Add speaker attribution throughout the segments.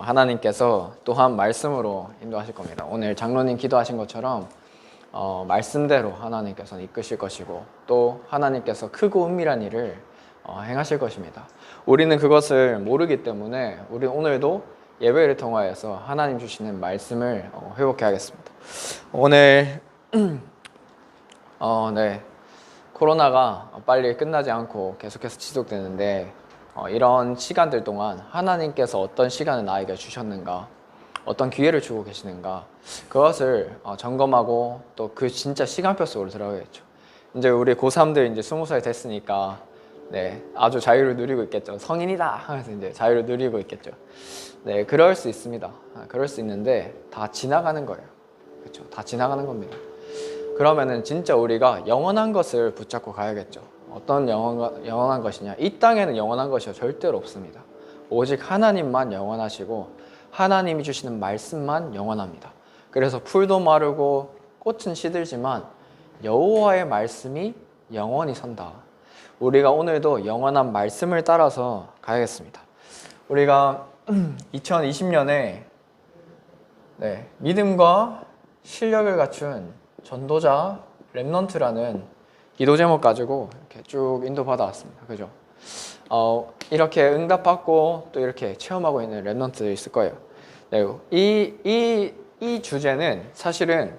Speaker 1: 하나님께서 또한 말씀으로 인도하실 겁니다. 오늘 장로님 기도하신 것처럼 말씀대로 하나님께서는 이끄실 것이고 또 하나님께서 크고 은밀한 일을 행하실 것입니다. 우리는 그것을 모르기 때문에 우리 오늘도 예배를 통하여서 하나님 주시는 말씀을 회복해 하겠습니다. 오늘 네, 코로나가 빨리 끝나지 않고 계속해서 지속되는데 이런 시간들 동안 하나님께서 어떤 시간을 나에게 주셨는가, 어떤 기회를 주고 계시는가, 그것을 점검하고 또 그 진짜 시간표 속으로 들어가겠죠. 이제 우리 고3들 이제 20살 됐으니까 네, 아주 자유를 누리고 있겠죠. 성인이다 하면서 이제 자유를 누리고 있겠죠. 네, 그럴 수 있습니다. 그럴 수 있는데 다 지나가는 거예요. 그렇죠? 다 지나가는 겁니다. 그러면은 진짜 우리가 영원한 것을 붙잡고 가야겠죠. 어떤 영원한 것이냐? 이 땅에는 영원한 것이 절대로 없습니다. 오직 하나님만 영원하시고 하나님이 주시는 말씀만 영원합니다. 그래서 풀도 마르고 꽃은 시들지만 여호와의 말씀이 영원히 선다. 우리가 오늘도 영원한 말씀을 따라서 가야겠습니다. 우리가 2020년에 믿음과 실력을 갖춘 전도자 렘넌트라는 기도 제목 가지고 이렇게 쭉 인도받아 왔습니다. 그죠? 이렇게 응답받고 또 이렇게 체험하고 있는 렘넌트들이 있을 거예요. 네, 이 주제는 사실은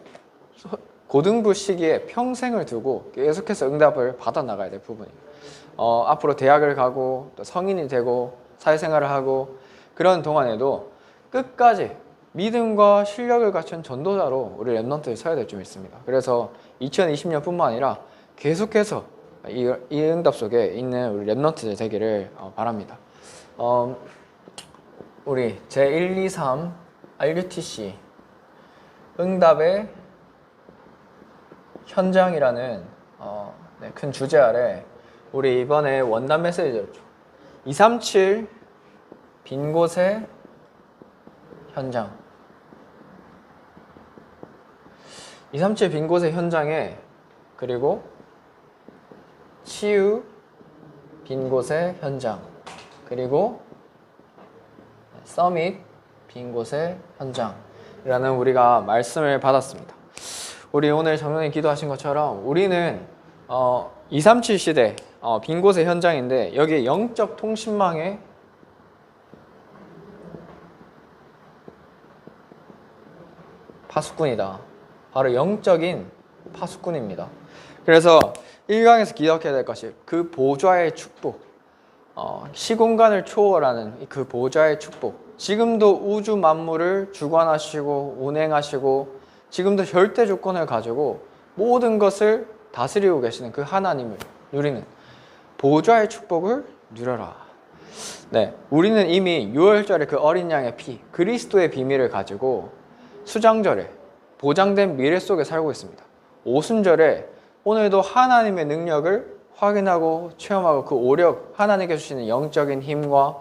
Speaker 1: 고등부 시기에 평생을 두고 계속해서 응답을 받아 나가야 될 부분이에요. 앞으로 대학을 가고 또 성인이 되고 사회생활을 하고 그런 동안에도 끝까지 믿음과 실력을 갖춘 전도자로 우리 렘넌트를 서야 될 점 있습니다. 그래서 2020년뿐만 아니라 계속해서 이 응답 속에 있는 우리 렘넌트들 되기를 바랍니다. 우리 제123 RUTC 응답의 현장이라는 큰 주제 아래 우리 이번에 원단 메시지였죠. 237 빈 곳의 현장. 237 빈 곳의 현장에 그리고 치유 빈 곳의 현장 그리고 서밋 빈 곳의 현장이라는 우리가 말씀을 받았습니다. 우리 오늘 장로님 기도하신 것처럼 우리는 237 시대 빈 곳의 현장인데 여기 영적 통신망의 파수꾼이다. 바로 영적인 파수꾼입니다. 그래서 1강에서 기억해야 될 것이 그 보좌의 축복, 시공간을 초월하는 그 보좌의 축복. 지금도 우주 만물을 주관하시고 운행하시고 지금도 절대 조건을 가지고 모든 것을 다스리고 계시는 그 하나님을 누리는 보좌의 축복을 누려라. 네, 우리는 이미 6월절에 그 어린 양의 피, 그리스도의 비밀을 가지고 수장절에 보장된 미래 속에 살고 있습니다. 오순절에 오늘도 하나님의 능력을 확인하고 체험하고 그 오력, 하나님께 주시는 영적인 힘과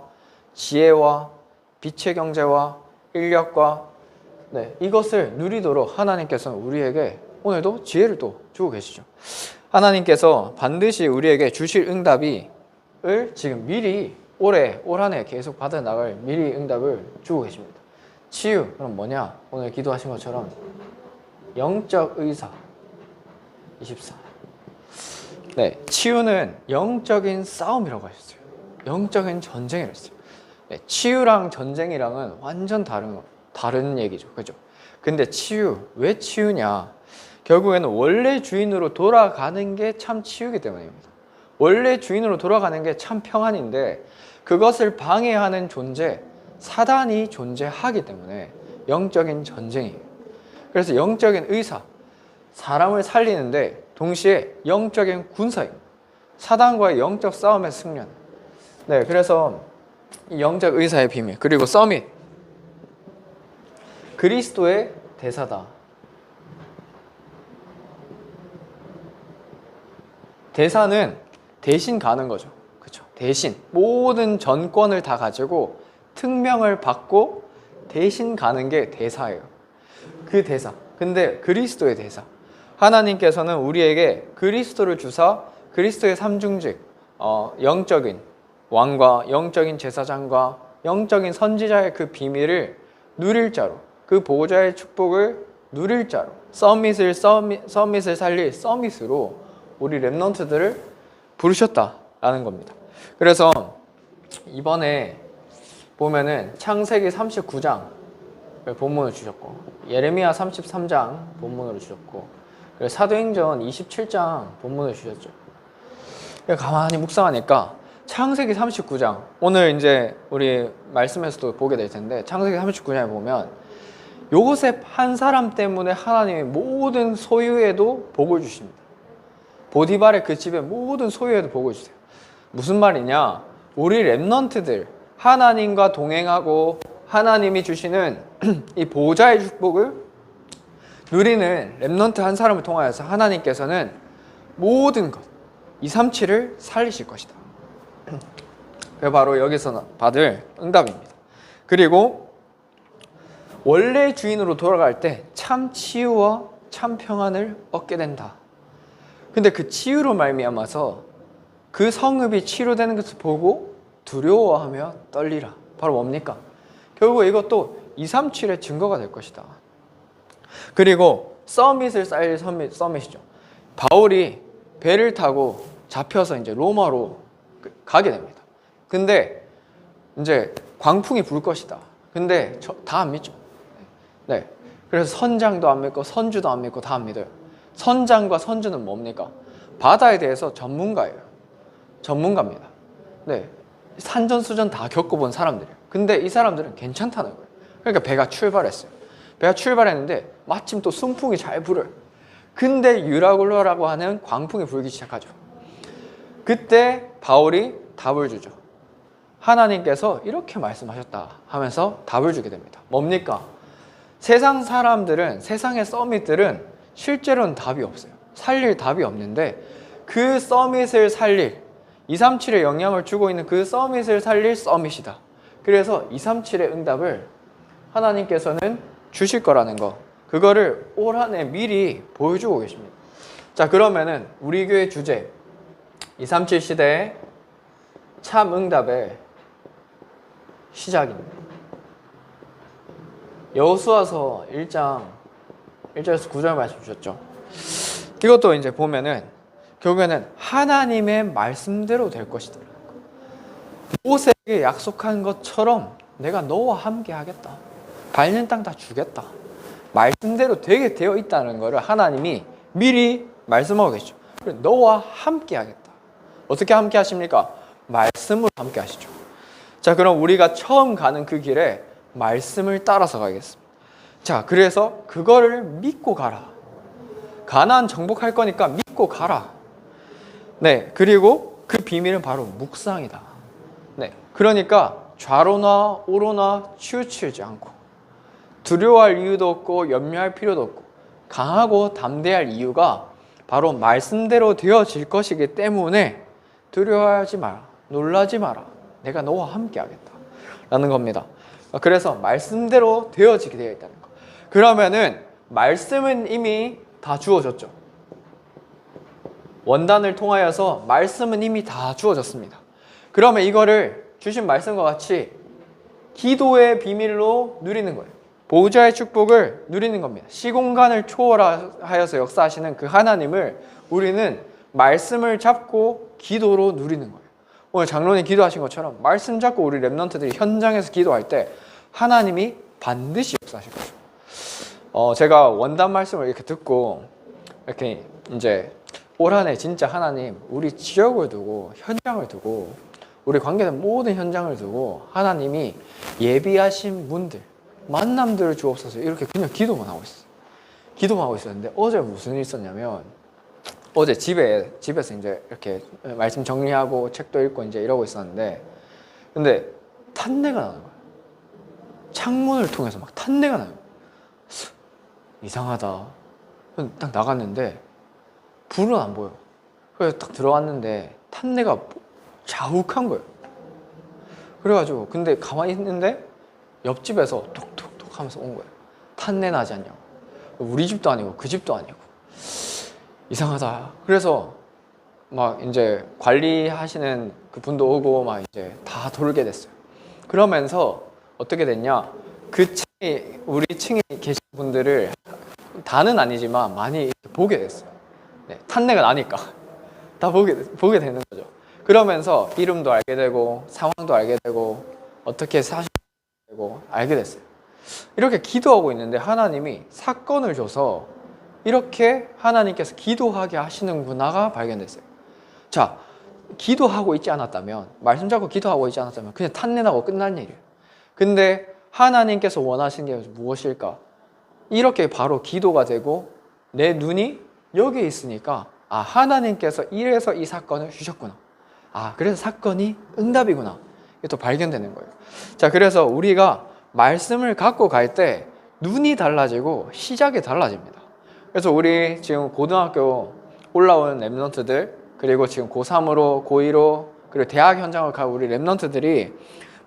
Speaker 1: 지혜와 빛의 경제와 인력과 이것을 누리도록 하나님께서는 우리에게 오늘도 지혜를 또 주고 계시죠. 하나님께서 반드시 우리에게 주실 응답을 지금 미리 올 한 해 계속 받아 나갈 미리 응답을 주고 계십니다. 치유, 그럼 뭐냐? 오늘 기도하신 것처럼 영적 의사 24. 네, 치유는 영적인 싸움이라고 하셨어요. 영적인 전쟁이라고 했어요. 네, 치유랑 전쟁이랑은 완전 다른 얘기죠. 그죠? 근데 치유, 왜 치유냐? 결국에는 원래 주인으로 돌아가는 게 참 치유이기 때문입니다. 원래 주인으로 돌아가는 게 참 평안인데 그것을 방해하는 존재, 사단이 존재하기 때문에 영적인 전쟁이에요. 그래서 영적인 의사, 사람을 살리는데 동시에 영적인 군사입니다. 사단과의 영적 싸움의 승련. 네, 그래서 이 영적 의사의 비밀, 그리고 서밋, 그리스도의 대사다. 대사는 대신 가는 거죠. 그렇죠? 대신 모든 전권을 다 가지고 특명을 받고 대신 가는 게 대사예요. 그 대사. 근데 그리스도의 대사. 하나님께서는 우리에게 그리스도를 주사 그리스도의 삼중직, 영적인 왕과 영적인 제사장과 영적인 선지자의 그 비밀을 누릴 자로, 그 보호자의 축복을 누릴 자로, 서밋을 살릴 서밋으로 우리 렘넌트들을 부르셨다라는 겁니다. 그래서 이번에 보면은 창세기 39장 본문을 주셨고, 예레미야 33장 본문으로 주셨고, 그리고 사도행전 27장 본문을 주셨죠. 가만히 묵상하니까 창세기 39장, 오늘 이제 우리 말씀에서도 보게 될 텐데, 창세기 39장에 보면 요셉 한 사람 때문에 하나님이 모든 소유에도 복을 주십니다. 보디발의 그 집의 모든 소유에도 복을 주세요. 무슨 말이냐? 우리 렘넌트들, 하나님과 동행하고 하나님이 주시는 이 보호자의 축복을 누리는 렘넌트 한 사람을 통하여서 하나님께서는 모든 것, 237을 살리실 것이다. 그게 바로 여기서 받을 응답입니다. 그리고 원래 주인으로 돌아갈 때 참 치유와 참 평안을 얻게 된다. 근데 그 치유로 말미암아서 그 성읍이 치료되는 것을 보고 두려워하며 떨리라. 바로 뭡니까? 결국 이것도 237의 증거가 될 것이다. 그리고 서밋을 쌓일 서밋이죠. 바울이 배를 타고 잡혀서 이제 로마로 가게 됩니다. 근데 이제 광풍이 불 것이다. 근데 다 안 믿죠. 네. 그래서 선장도 안 믿고 선주도 안 믿고 다 안 믿어요. 선장과 선주는 뭡니까? 바다에 대해서 전문가예요. 전문가입니다. 네. 산전수전 다 겪어본 사람들이에요. 근데 이 사람들은 괜찮다는 거예요. 그러니까 배가 출발했어요. 배가 출발했는데 마침 또 순풍이 잘 불어요. 근데 유라굴로라고 하는 광풍이 불기 시작하죠. 그때 바울이 답을 주죠. 하나님께서 이렇게 말씀하셨다 하면서 답을 주게 됩니다. 뭡니까? 세상 사람들은, 세상의 서밋들은 실제로는 답이 없어요. 살릴 답이 없는데 그 서밋을 살릴, 237에 영향을 주고 있는 그 서밋을 살릴 서밋이다. 그래서 237의 응답을 하나님께서는 주실 거라는 거, 그거를 올 한 해 미리 보여주고 계십니다. 자, 그러면은 우리 교회 주제 237 시대의 참 응답의 시작입니다. 여호수아서 1장 1절에서 9절 말씀 주셨죠. 이것도 이제 보면은 결국에는 하나님의 말씀대로 될 것이다. 모세에게 약속한 것처럼 내가 너와 함께 하겠다. 밟는 땅 다 주겠다. 말씀대로 되게 되어 있다는 것을 하나님이 미리 말씀하고 계시죠. 너와 함께 하겠다. 어떻게 함께 하십니까? 말씀으로 함께 하시죠. 자, 그럼 우리가 처음 가는 그 길에 말씀을 따라서 가겠습니다. 자, 그래서 그거를 믿고 가라. 가나안 정복할 거니까 믿고 가라. 네, 그리고 그 비밀은 바로 묵상이다. 네, 그러니까 좌로나 우로나 치우치지 않고 두려워할 이유도 없고 염려할 필요도 없고 강하고 담대할 이유가 바로 말씀대로 되어질 것이기 때문에 두려워하지 마라. 놀라지 마라. 내가 너와 함께 하겠다. 라는 겁니다. 그래서 말씀대로 되어지게 되어 있다는 거. 그러면은 말씀은 이미 다 주어졌죠. 원단을 통하여서 말씀은 이미 다 주어졌습니다. 그러면 이거를 주신 말씀과 같이 기도의 비밀로 누리는 거예요. 보호자의 축복을 누리는 겁니다. 시공간을 초월하여서 역사하시는 그 하나님을 우리는 말씀을 잡고 기도로 누리는 거예요. 오늘 장로님 기도하신 것처럼 말씀 잡고 우리 렘넌트들이 현장에서 기도할 때 하나님이 반드시 역사하실 거죠. 제가 원단 말씀을 이렇게 듣고 이렇게 이제 올 한 해 진짜 하나님 우리 지역을 두고 현장을 두고 우리 관계된 모든 현장을 두고 하나님이 예비하신 분들 만남들을 주옵소서 이렇게 그냥 기도만 하고 있어요. 기도만 하고 있었는데 어제 무슨 일이 있었냐면 어제 집에서 이제 이렇게 말씀 정리하고 책도 읽고 이제 이러고 있었는데 근데 탄내가 나는 거예요. 창문을 통해서 막 탄내가 나요. 이상하다. 딱 나갔는데 불은 안 보여. 그래서 딱 들어왔는데 탄내가 자욱한 거예요. 그래가지고 근데 가만히 있는데 옆집에서 톡톡톡 하면서 온 거예요. 탄내 나지 않냐고. 우리 집도 아니고 그 집도 아니고 이상하다. 그래서 막 이제 관리하시는 그 분도 오고 막 이제 다 돌게 됐어요. 그러면서 어떻게 됐냐? 그 층이 우리 층에 계신 분들을 다는 아니지만 많이 보게 됐어요. 네, 탄핵을 아니까 다 보게 되는 거죠. 그러면서 이름도 알게 되고 상황도 알게 되고 어떻게 사시고 되고 알게 됐어요. 이렇게 기도하고 있는데 하나님이 사건을 줘서 이렇게 하나님께서 기도하게 하시는구나가 발견됐어요. 자, 기도하고 있지 않았다면, 말씀 잡고 기도하고 있지 않았다면 그냥 탄내나고 끝난 일이에요. 근데 하나님께서 원하시는 게 무엇일까? 이렇게 바로 기도가 되고 내 눈이 여기에 있으니까 하나님께서 이래서 이 사건을 주셨구나. 그래서 사건이 응답이구나. 이게 또 발견되는 거예요. 자, 그래서 우리가 말씀을 갖고 갈 때 눈이 달라지고 시작이 달라집니다. 그래서 우리 지금 고등학교 올라온 랩런트들, 그리고 지금 고3으로 고2로 그리고 대학 현장을 갈 우리 랩런트들이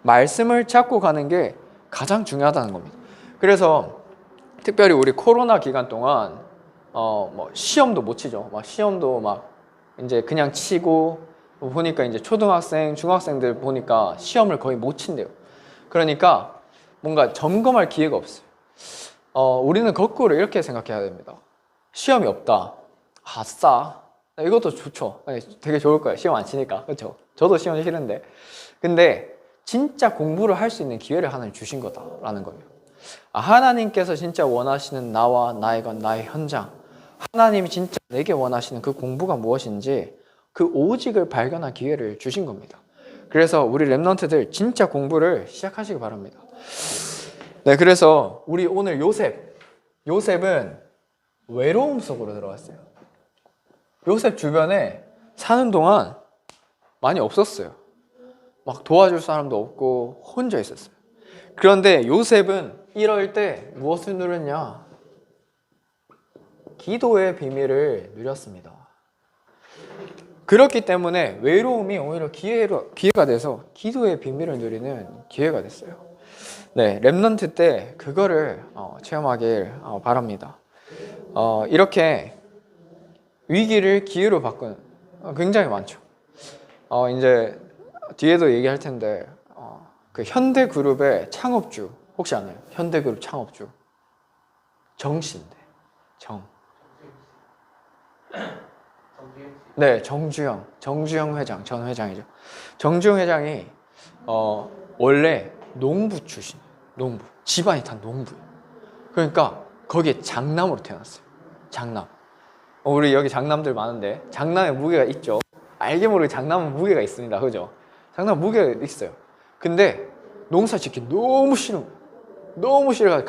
Speaker 1: 말씀을 잡고 가는 게 가장 중요하다는 겁니다. 그래서 특별히 우리 코로나 기간 동안 뭐 시험도 못 치죠. 막 시험도 막 이제 그냥 치고 보니까 이제 초등학생, 중학생들 보니까 시험을 거의 못 친대요. 그러니까 뭔가 점검할 기회가 없어요. 우리는 거꾸로 이렇게 생각해야 됩니다. 시험이 없다. 아싸. 이것도 좋죠. 되게 좋을 거예요. 시험 안 치니까. 그렇죠? 저도 시험 싫은데. 근데 진짜 공부를 할 수 있는 기회를 하나님 주신 거다라는 거예요. 하나님께서 진짜 원하시는 나와 나의 것, 나의 현장, 하나님이 진짜 내게 원하시는 그 공부가 무엇인지 그 오직을 발견할 기회를 주신 겁니다. 그래서 우리 랩런트들 진짜 공부를 시작하시기 바랍니다. 네, 그래서 우리 오늘 요셉은 외로움 속으로 들어갔어요. 요셉 주변에 사는 동안 많이 없었어요. 막 도와줄 사람도 없고 혼자 있었어요. 그런데 요셉은 이럴 때 무엇을 누렸냐? 기도의 비밀을 누렸습니다. 그렇기 때문에 외로움이 오히려 기회가 돼서 기도의 비밀을 누리는 기회가 됐어요. 네, 랩런트 때 그거를 체험하길 바랍니다. 이렇게 위기를 기회로 바꾼 굉장히 많죠. 이제 뒤에도 얘기할 텐데 그 현대그룹의 창업주 혹시 아나요? 현대그룹 창업주 정씨인데 네, 정주영 회장, 전 회장이죠. 정주영 회장이 원래 농부 출신, 농부 집안이 다 농부예요. 그러니까 거기에 장남으로 태어났어요. 장남. 우리 여기 장남들 많은데 장남의 무게가 있죠. 알게 모르게 장남은 무게가 있습니다. 그죠? 장남 무게가 있어요. 근데 농사 짓기 너무 싫어가지고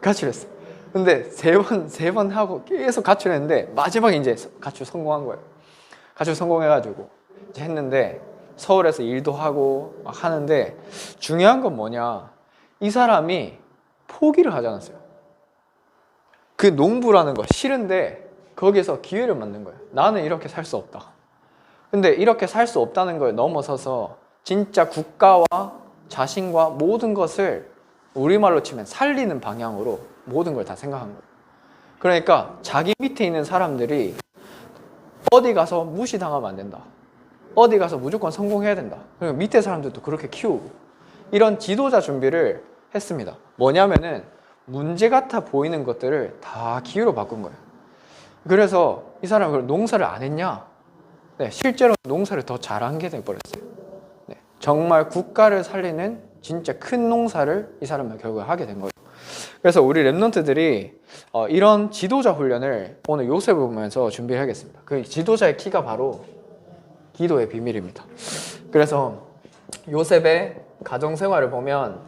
Speaker 1: 가출했어. 근데 세 번 하고 계속 가출했는데 마지막에 이제 가출 성공한 거예요. 가출 성공해가지고 이제 했는데 서울에서 일도 하고 막 하는데 중요한 건 뭐냐? 이 사람이 포기를 하지 않았어요. 그 농부라는 거 싫은데 거기서 기회를 만든 거예요. 나는 이렇게 살 수 없다. 근데 이렇게 살 수 없다는 걸 넘어서서 진짜 국가와 자신과 모든 것을 우리말로 치면 살리는 방향으로 모든 걸 다 생각한 거예요. 그러니까 자기 밑에 있는 사람들이 어디 가서 무시당하면 안 된다. 어디 가서 무조건 성공해야 된다. 그리고 밑에 사람들도 그렇게 키우고 이런 지도자 준비를 했습니다. 뭐냐면은 문제 같아 보이는 것들을 다 기회로 바꾼 거예요. 그래서 이 사람은 농사를 안 했냐? 네, 실제로 농사를 더 잘한 게 돼버렸어요. 네, 정말 국가를 살리는 진짜 큰 농사를 이 사람은 결국에 하게 된 거예요. 그래서 우리 랩런트들이 이런 지도자 훈련을 오늘 요셉을 보면서 준비하겠습니다. 그 지도자의 키가 바로 기도의 비밀입니다. 그래서 요셉의 가정생활을 보면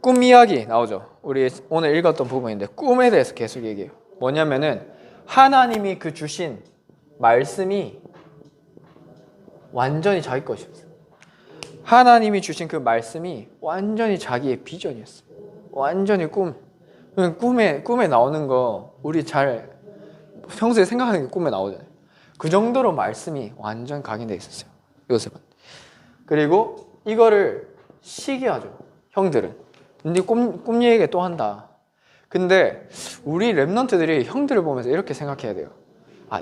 Speaker 1: 꿈 이야기 나오죠. 우리 오늘 읽었던 부분인데 꿈에 대해서 계속 얘기해요. 뭐냐면은 하나님이 그 주신 말씀이 완전히 자기 것이었어요. 하나님이 주신 그 말씀이 완전히 자기의 비전이었어요. 완전히 꿈에 나오는 거 우리 잘 평소에 생각하는 게 꿈에 나오잖아요. 그 정도로 말씀이 완전 각인되어 있었어요. 요셉은. 그리고 이거를 시기하죠. 형들은. 근데 꿈 얘기 또 한다. 근데 우리 랩런트들이 형들을 보면서 이렇게 생각해야 돼요.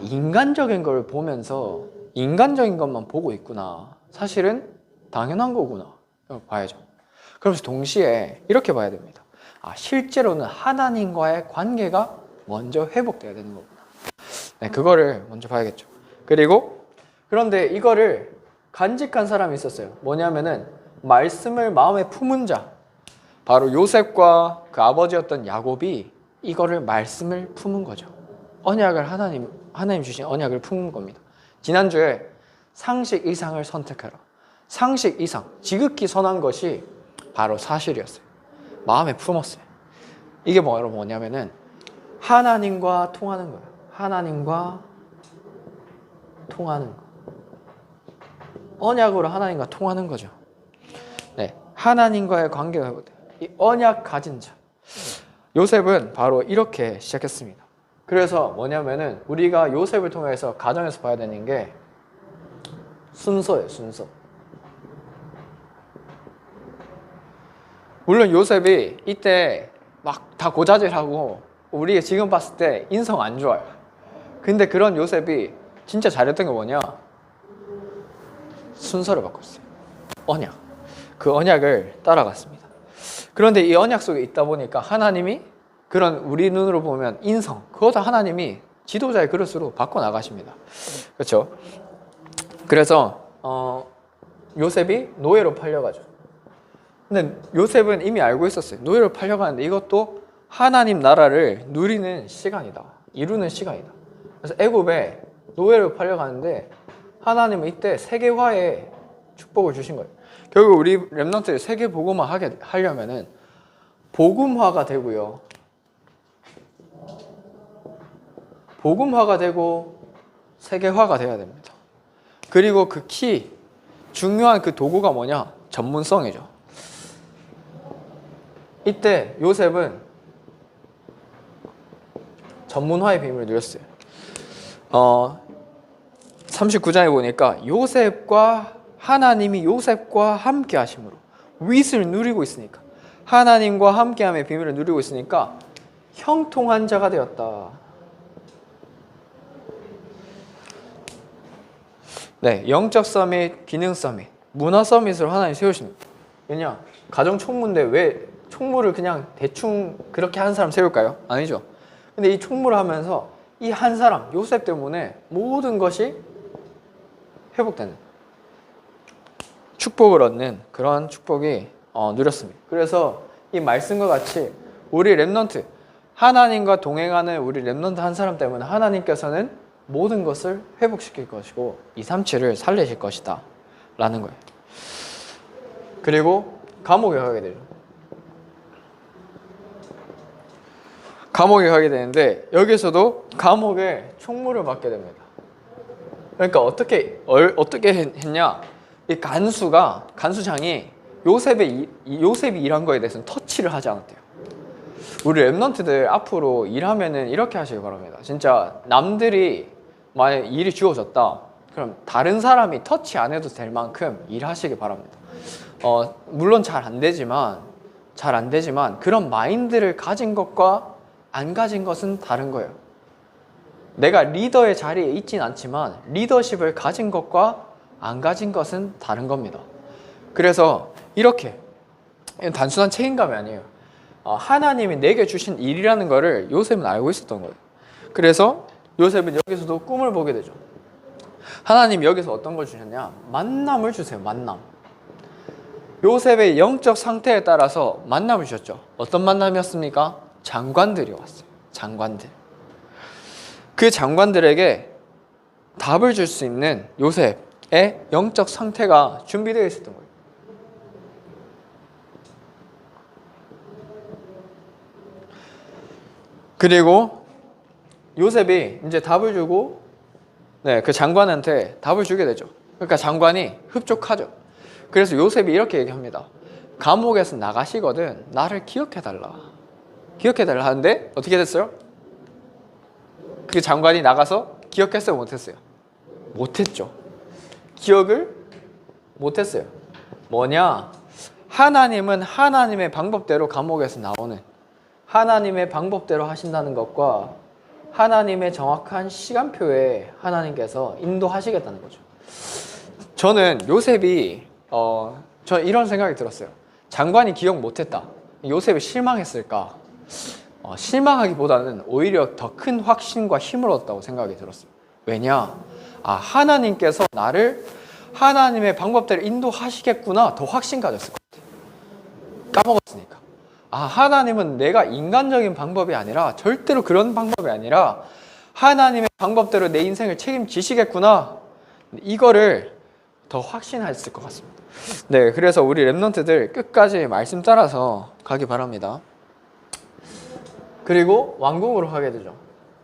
Speaker 1: 인간적인 걸 보면서 인간적인 것만 보고 있구나. 사실은 당연한 거구나 봐야죠. 그러면서 동시에 이렇게 봐야 됩니다. 실제로는 하나님과의 관계가 먼저 회복돼야 되는 거구나. 네, 그거를 먼저 봐야겠죠. 그리고 그런데 이거를 간직한 사람이 있었어요. 뭐냐면은 말씀을 마음에 품은 자, 바로 요셉과 그 아버지였던 야곱이 이거를 말씀을 품은 거죠. 언약을 하나님 주신 언약을 품은 겁니다. 지난주에 상식 이상을 선택하라. 상식 이상, 지극히 선한 것이 바로 사실이었어요. 마음에 품었어요. 이게 뭐냐면은 하나님과 통하는 거예요. 하나님과 통하는 거. 언약으로 하나님과 통하는 거죠. 네, 하나님과의 관계가 회복돼요. 이 언약 가진 자. 요셉은 바로 이렇게 시작했습니다. 그래서 뭐냐면은 우리가 요셉을 통해서 가정에서 봐야 되는 게 순서예요, 순서. 물론 요셉이 이때 막 다 고자질하고 우리가 지금 봤을 때 인성 안 좋아요. 근데 그런 요셉이 진짜 잘했던 게 뭐냐? 순서를 바꿨어요. 언약. 그 언약을 따라갔습니다. 그런데 이 언약 속에 있다 보니까 하나님이 그런 우리 눈으로 보면 인성, 그것도 하나님이 지도자의 그릇으로 바꿔나가십니다. 그렇죠? 그래서 요셉이 노예로 팔려가죠. 근데 요셉은 이미 알고 있었어요. 노예로 팔려가는데 이것도 하나님 나라를 누리는 시간이다. 이루는 시간이다. 그래서 애굽에 노예로 팔려가는데 하나님은 이때 세계화의 축복을 주신 거예요. 결국 우리 렘넌트들이 세계 복음화 하려면은 복음화가 되고요. 복음화가 되고 세계화가 돼야 됩니다. 그리고 그 중요한 그 도구가 뭐냐? 전문성이죠. 이때 요셉은 전문화의 비밀을 누렸어요. 39장에 보니까 하나님이 요셉과 함께 하심으로 윗을 누리고 있으니까, 하나님과 함께함의 비밀을 누리고 있으니까 형통한 자가 되었다. 네, 영적 서밋, 기능 서밋, 문화 서밋으로 하나님 세우십니다. 왜냐? 가정 총무인데 왜 총무를 그냥 대충 그렇게 한 사람 세울까요? 아니죠. 근데 이 총무를 하면서 이 한 사람, 요셉 때문에 모든 것이 회복되는, 축복을 얻는 그런 축복이 누렸습니다. 그래서 이 말씀과 같이 우리 렘넌트, 하나님과 동행하는 우리 렘넌트 한 사람 때문에 하나님께서는 모든 것을 회복시킬 것이고 237을 살리실 것이다 라는 거예요. 그리고 감옥에 가게 되죠. 감옥에 가게 되는데 여기서도 감옥에 총무를 맡게 됩니다. 그러니까 어떻게 했냐? 이 간수장이 요셉이 일한 거에 대해서는 터치를 하지 않았대요. 우리 렘넌트들 앞으로 일하면은 이렇게 하시기 바랍니다. 진짜 남들이 만약 일이 주어졌다, 그럼 다른 사람이 터치 안 해도 될 만큼 일하시기 바랍니다. 물론 잘 안 되지만 그런 마인드를 가진 것과 안 가진 것은 다른 거예요. 내가 리더의 자리에 있진 않지만 리더십을 가진 것과 안 가진 것은 다른 겁니다. 그래서 이렇게 단순한 책임감이 아니에요. 하나님이 내게 주신 일이라는 거를 요셉은 알고 있었던 거예요. 그래서 요셉은 여기서도 꿈을 보게 되죠. 하나님이 여기서 어떤 걸 주셨냐? 만남을 주세요. 만남. 요셉의 영적 상태에 따라서 만남을 주셨죠. 어떤 만남이었습니까? 장관들이 왔어요. 장관들. 그 장관들에게 답을 줄 수 있는 요셉의 영적 상태가 준비되어 있었던 거예요. 그리고 요셉이 이제 답을 주고 그 장관한테 답을 주게 되죠. 그러니까 장관이 흡족하죠. 그래서 요셉이 이렇게 얘기합니다. 감옥에서 나가시거든 나를 기억해달라. 기억해달라 하는데 어떻게 됐어요? 그 장관이 나가서 기억했어요? 못했어요? 못했죠. 기억을 못했어요. 뭐냐? 하나님은 하나님의 방법대로 감옥에서 나오는, 하나님의 방법대로 하신다는 것과 하나님의 정확한 시간표에 하나님께서 인도하시겠다는 거죠. 저는 요셉이 저 이런 생각이 들었어요. 장관이 기억 못했다. 요셉이 실망했을까? 실망하기보다는 오히려 더 큰 확신과 힘을 얻었다고 생각이 들었어요. 왜냐? 하나님께서 나를 하나님의 방법대로 인도하시겠구나. 더 확신 가졌을 것 같아요. 까먹었으니까. 하나님은 내가 인간적인 방법이 아니라, 절대로 그런 방법이 아니라 하나님의 방법대로 내 인생을 책임지시겠구나. 이거를 더 확신했을 것 같습니다. 네, 그래서 우리 랩런트들 끝까지 말씀 따라서 가기 바랍니다. 그리고 왕궁으로 가게 되죠.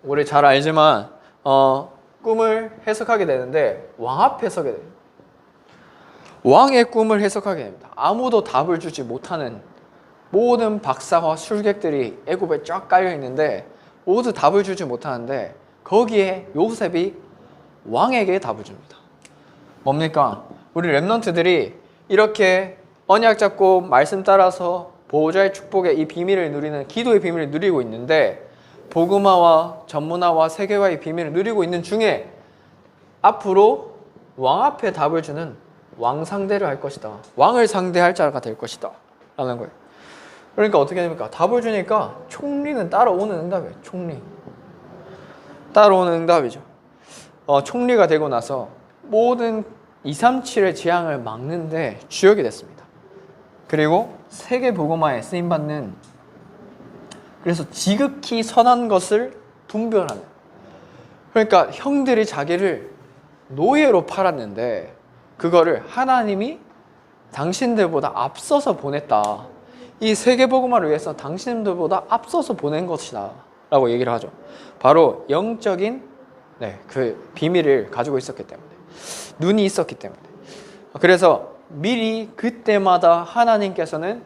Speaker 1: 우리 잘 알지만 꿈을 해석하게 되는데 왕 앞에 서게 돼요. 왕의 꿈을 해석하게 됩니다. 아무도 답을 주지 못하는 모든 박사와 술객들이 애굽에 쫙 깔려 있는데 모두 답을 주지 못하는데 거기에 요셉이 왕에게 답을 줍니다. 뭡니까? 우리 랩런트들이 이렇게 언약 잡고 말씀 따라서 보호자의 축복의 이 비밀을 누리는, 기도의 비밀을 누리고 있는데, 복음화와 전문화와 세계화의 비밀을 누리고 있는 중에 앞으로 왕 앞에 답을 주는 왕 상대를 할 것이다. 왕을 상대할 자가 될 것이다 라는 거예요. 그러니까 어떻게 됩니까? 답을 주니까 총리는 따라오는 응답이에요. 총리 따라오는 응답이죠. 총리가 되고 나서 모든 237의 재앙을 막는데 주역이 됐습니다. 그리고 세계 복음화에 쓰임받는, 그래서 지극히 선한 것을 분별하는, 그러니까 형들이 자기를 노예로 팔았는데 그거를 하나님이 당신들보다 앞서서 보냈다. 이 세계 복음화를 위해서 당신들보다 앞서서 보낸 것이다 라고 얘기를 하죠. 바로 영적인 그 비밀을 가지고 있었기 때문에, 눈이 있었기 때문에. 그래서 미리 그때마다 하나님께서는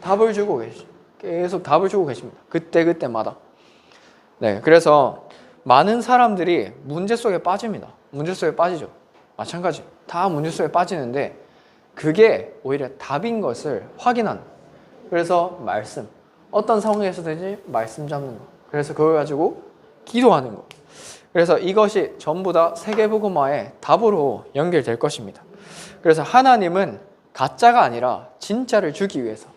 Speaker 1: 답을 주고 계시죠. 계속 답을 주고 계십니다. 그때마다. 네, 그래서 많은 사람들이 문제 속에 빠집니다. 문제 속에 빠지죠. 마찬가지. 다 문제 속에 빠지는데 그게 오히려 답인 것을 확인하는. 그래서 말씀. 어떤 상황에서든지 말씀 잡는 거. 그래서 그걸 가지고 기도하는 거. 그래서 이것이 전부 다 세계복음화의 답으로 연결될 것입니다. 그래서 하나님은 가짜가 아니라 진짜를 주기 위해서,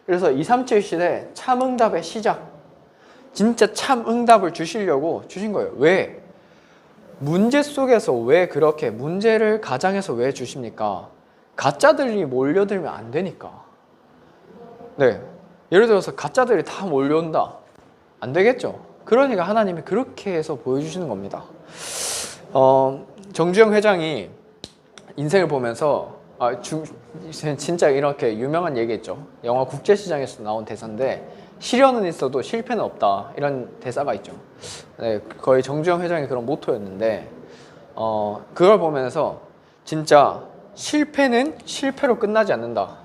Speaker 1: 그래서 237 시대 참응답의 시작, 진짜 참응답을 주시려고 주신 거예요. 왜? 문제 속에서 왜 그렇게 문제를 가장해서 왜 주십니까? 가짜들이 몰려들면 안 되니까. 네, 예를 들어서 가짜들이 다 몰려온다, 안 되겠죠. 그러니까 하나님이 그렇게 해서 보여주시는 겁니다. 정주영 회장이 인생을 보면서 진짜 이렇게 유명한 얘기했죠. 영화 국제시장에서 나온 대사인데, 시련은 있어도 실패는 없다, 이런 대사가 있죠. 네, 거의 정주영 회장의 그런 모토였는데, 그걸 보면서 진짜 실패는 실패로 끝나지 않는다.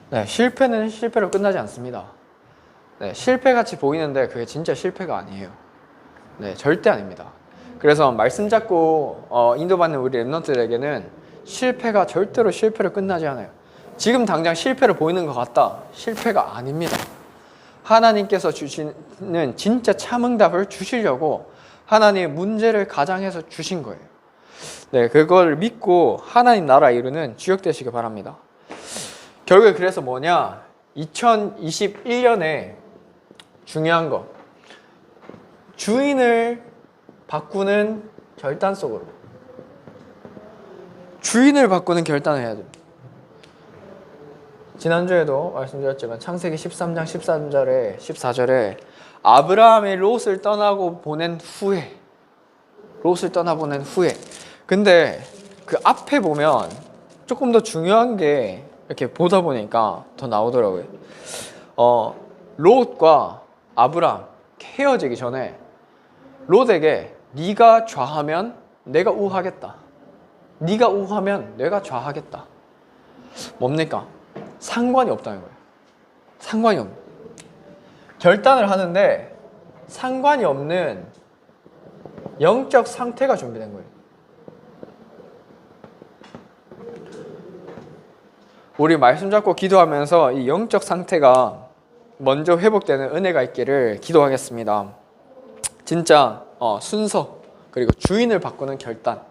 Speaker 1: 네, 실패는 실패로 끝나지 않습니다. 네, 실패같이 보이는데 그게 진짜 실패가 아니에요. 네, 절대 아닙니다. 그래서 말씀 잡고 인도받는 우리 랩런트들에게는 실패가 절대로 실패로 끝나지 않아요. 지금 당장 실패로 보이는 것 같다, 실패가 아닙니다. 하나님께서 주시는 진짜 참응답을 주시려고 하나님의 문제를 가장해서 주신 거예요. 네, 그걸 믿고 하나님 나라 이루는 주역 되시기 바랍니다. 결국에 그래서 뭐냐, 2021년에 중요한 거, 주인을 바꾸는 결단 속으로, 주인을 바꾸는 결단을 해야 됩니다. 지난주에도 말씀드렸지만 창세기 13장 14절에 아브라함이 롯을 떠나보낸 후에, 근데 그 앞에 보면 조금 더 중요한 게 이렇게 보다 보니까 더 나오더라고요. 롯과 아브라함 헤어지기 전에 롯에게 네가 좌하면 내가 우하겠다, 네가 우하면 내가 좌하겠다. 뭡니까? 상관이 없다는 거예요. 상관이 없는, 결단을 하는데 상관이 없는 영적 상태가 준비된 거예요. 우리 말씀 잡고 기도하면서 이 영적 상태가 먼저 회복되는 은혜가 있기를 기도하겠습니다. 진짜 순서 그리고 주인을 바꾸는 결단.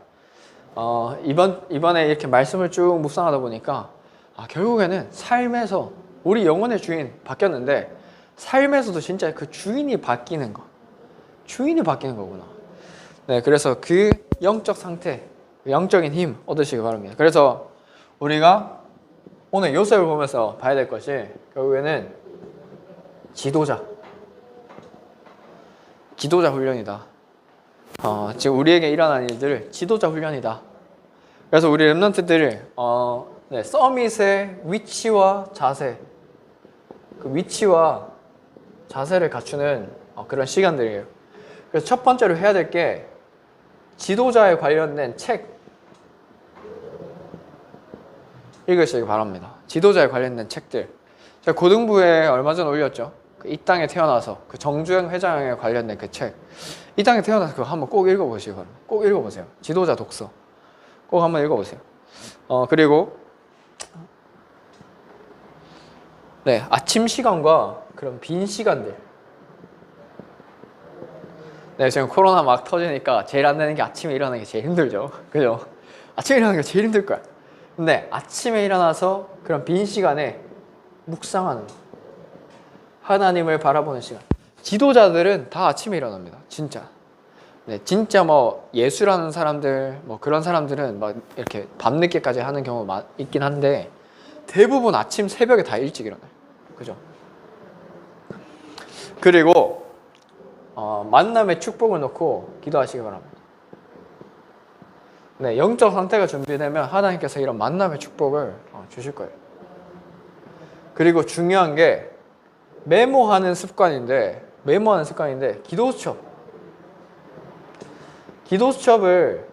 Speaker 1: 이번에 이렇게 말씀을 쭉 묵상하다 보니까 결국에는 삶에서 우리 영혼의 주인 바뀌었는데 삶에서도 진짜 그 주인이 바뀌는 거구나. 네, 그래서 그 영적 상태, 영적인 힘 얻으시기 바랍니다. 그래서 우리가 오늘 요셉을 보면서 봐야 될 것이 결국에는 지도자 훈련이다. 지금 우리에게 일어난 일들 지도자 훈련이다. 그래서 우리 렘넌트들이 서밋의 위치와 자세, 그 위치와 자세를 갖추는 그런 시간들이에요. 그래서 첫 번째로 해야 될 게 지도자에 관련된 책 읽으시기 바랍니다. 지도자에 관련된 책들. 제가 고등부에 얼마 전 올렸죠. 이 땅에 태어나서 그 정주행 회장에 관련된 그 책. 이 땅에 태어나서 그거 한번 꼭 읽어보시기 바랍니다. 꼭 읽어보세요. 지도자 독서. 꼭 한번 읽어보세요. 그리고 아침 시간과 그런 빈 시간들. 지금 코로나 막 터지니까 제일 안 되는 게 아침에 일어나는 게 제일 힘들죠. 그죠? 아침에 일어나는 게 제일 힘들 거야. 근데 아침에 일어나서 그런 빈 시간에 묵상하는 거. 하나님을 바라보는 시간. 지도자들은 다 아침에 일어납니다. 진짜. 진짜 뭐 예술하는 사람들, 뭐 그런 사람들은 막 이렇게 밤늦게까지 하는 경우가 있긴 한데 대부분 아침 새벽에 다 일찍 일어나요. 그죠? 그리고 만남의 축복을 놓고 기도하시기 바랍니다. 영적 상태가 준비되면 하나님께서 이런 만남의 축복을 주실 거예요. 그리고 중요한 게 메모하는 습관인데 기도 수첩을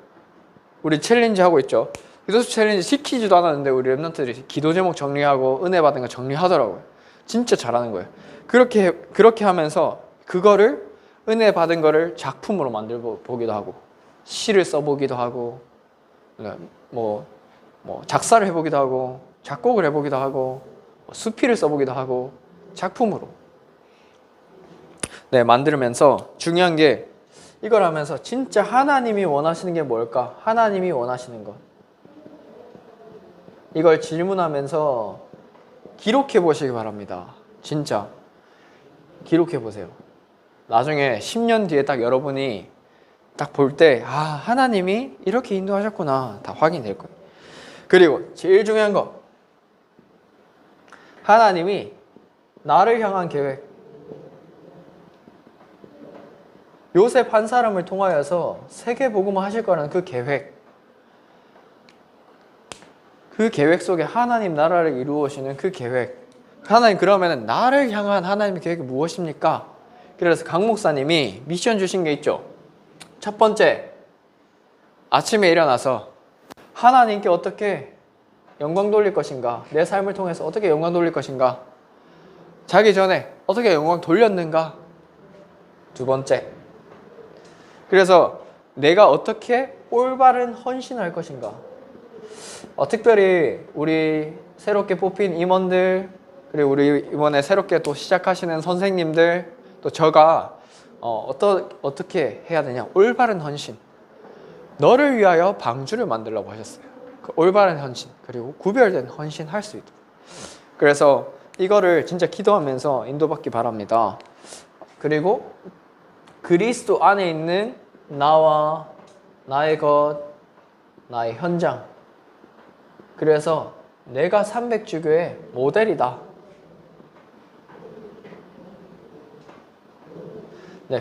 Speaker 1: 우리 챌린지 하고 있죠. 기도 수첩 챌린지 시키지도 않았는데 우리 랩런트들이 기도 제목 정리하고 은혜 받은 거 정리하더라고요. 진짜 잘하는 거예요. 그렇게 하면서 그거를 은혜 받은 거를 작품으로 만들어 보기도 하고 시를 써보기도 하고 뭐 작사를 해보기도 하고 작곡을 해보기도 하고 수필을 써보기도 하고 작품으로 만들면서 중요한 게 이걸 하면서 진짜 하나님이 원하시는 게 뭘까? 하나님이 원하시는 것 이걸 질문하면서 기록해 보시기 바랍니다. 진짜 기록해 보세요. 나중에 10년 뒤에 딱 여러분이 딱 볼 때 하나님이 이렇게 인도하셨구나 다 확인될 거예요. 그리고 제일 중요한 거 하나님이 나를 향한 계획. 요셉 한 사람을 통하여서 세계복음을 하실 거라는 그 계획. 그 계획 속에 하나님 나라를 이루어시는 그 계획. 하나님 그러면 나를 향한 하나님의 계획이 무엇입니까? 그래서 강 목사님이 미션 주신 게 있죠. 첫 번째, 아침에 일어나서 하나님께 어떻게 영광 돌릴 것인가? 내 삶을 통해서 어떻게 영광 돌릴 것인가? 자기 전에 어떻게 영광 돌렸는가? 두 번째, 그래서 내가 어떻게 올바른 헌신할 것인가? 특별히 우리 새롭게 뽑힌 임원들, 그리고 우리 이번에 새롭게 또 시작하시는 선생님들, 또 저가 어떻게 해야 되냐? 올바른 헌신. 너를 위하여 방주를 만들라고 하셨어요. 그 올바른 헌신, 그리고 구별된 헌신 할 수 있도록. 그래서 이거를 진짜 기도하면서 인도받기 바랍니다. 그리고 그리스도 안에 있는 나와 나의 것, 나의 현장. 그래서 내가 300주교의 모델이다.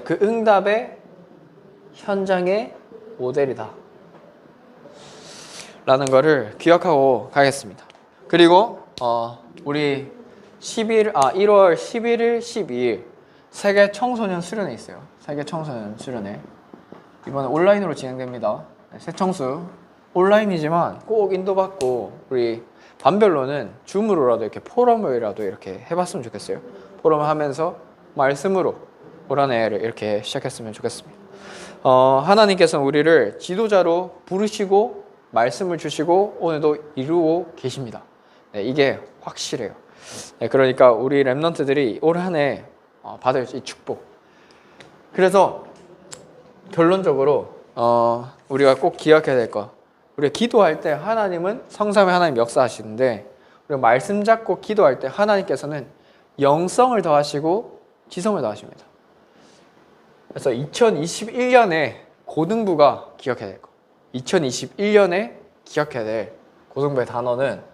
Speaker 1: 그 응답의 현장의 모델이다. 라는 거를 기억하고 가겠습니다. 그리고 우리 1월 11일, 12일 세계 청소년 수련회 있어요. 세계 청소년 수련회. 이번에 온라인으로 진행됩니다. 새청수 온라인이지만 꼭 인도받고 우리 반별로는 줌으로라도 이렇게 포럼을라도 이렇게 해봤으면 좋겠어요. 포럼을 하면서 말씀으로 올 한해를 이렇게 시작했으면 좋겠습니다. 하나님께서는 우리를 지도자로 부르시고 말씀을 주시고 오늘도 이루고 계십니다. 이게 확실해요. 네, 그러니까 우리 렘넌트들이 올 한 해 받을 이 축복. 그래서 결론적으로 우리가 꼭 기억해야 될 거. 우리가 기도할 때 하나님은 성삼위 하나님 역사하시는데 우리가 말씀 잡고 기도할 때 하나님께서는 영성을 더하시고 지성을 더하십니다. 그래서 2021년에 고등부가 기억해야 될 거. 2021년에 기억해야 될 고등부의 단어는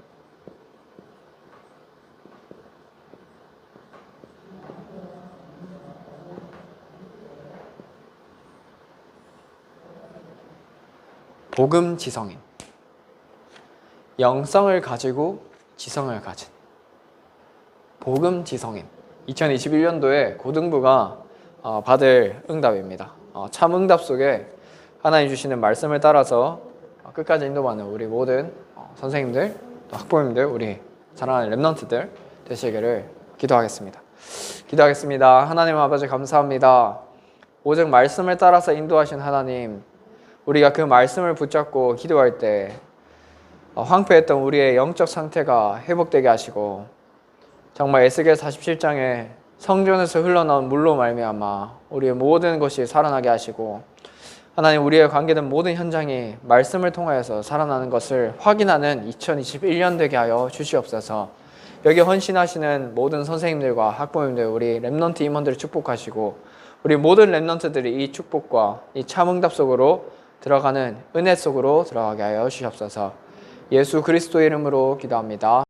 Speaker 1: 복음지성인. 영성을 가지고 지성을 가진 복음지성인. 2021년도에 고등부가 받을 응답입니다. 참 응답 속에 하나님 주시는 말씀을 따라서 끝까지 인도받는 우리 모든 선생님들, 또 학부모님들, 우리 사랑하는 렘넌트들 되시기를 기도하겠습니다. 기도하겠습니다. 하나님 아버지 감사합니다. 오직 말씀을 따라서 인도하신 하나님, 우리가 그 말씀을 붙잡고 기도할 때 황폐했던 우리의 영적 상태가 회복되게 하시고 정말 에스겔 47장에 성전에서 흘러나온 물로 말미암아 우리의 모든 것이 살아나게 하시고 하나님 우리의 관계된 모든 현장이 말씀을 통하여서 살아나는 것을 확인하는 2021년 되게 하여 주시옵소서. 여기 헌신하시는 모든 선생님들과 학부모님들, 우리 렘넌트 임원들을 축복하시고 우리 모든 렘넌트들이 이 축복과 이 참응답 속으로 들어가는 은혜 속으로 들어가게 하여 주시옵소서. 예수 그리스도의 이름으로 기도합니다.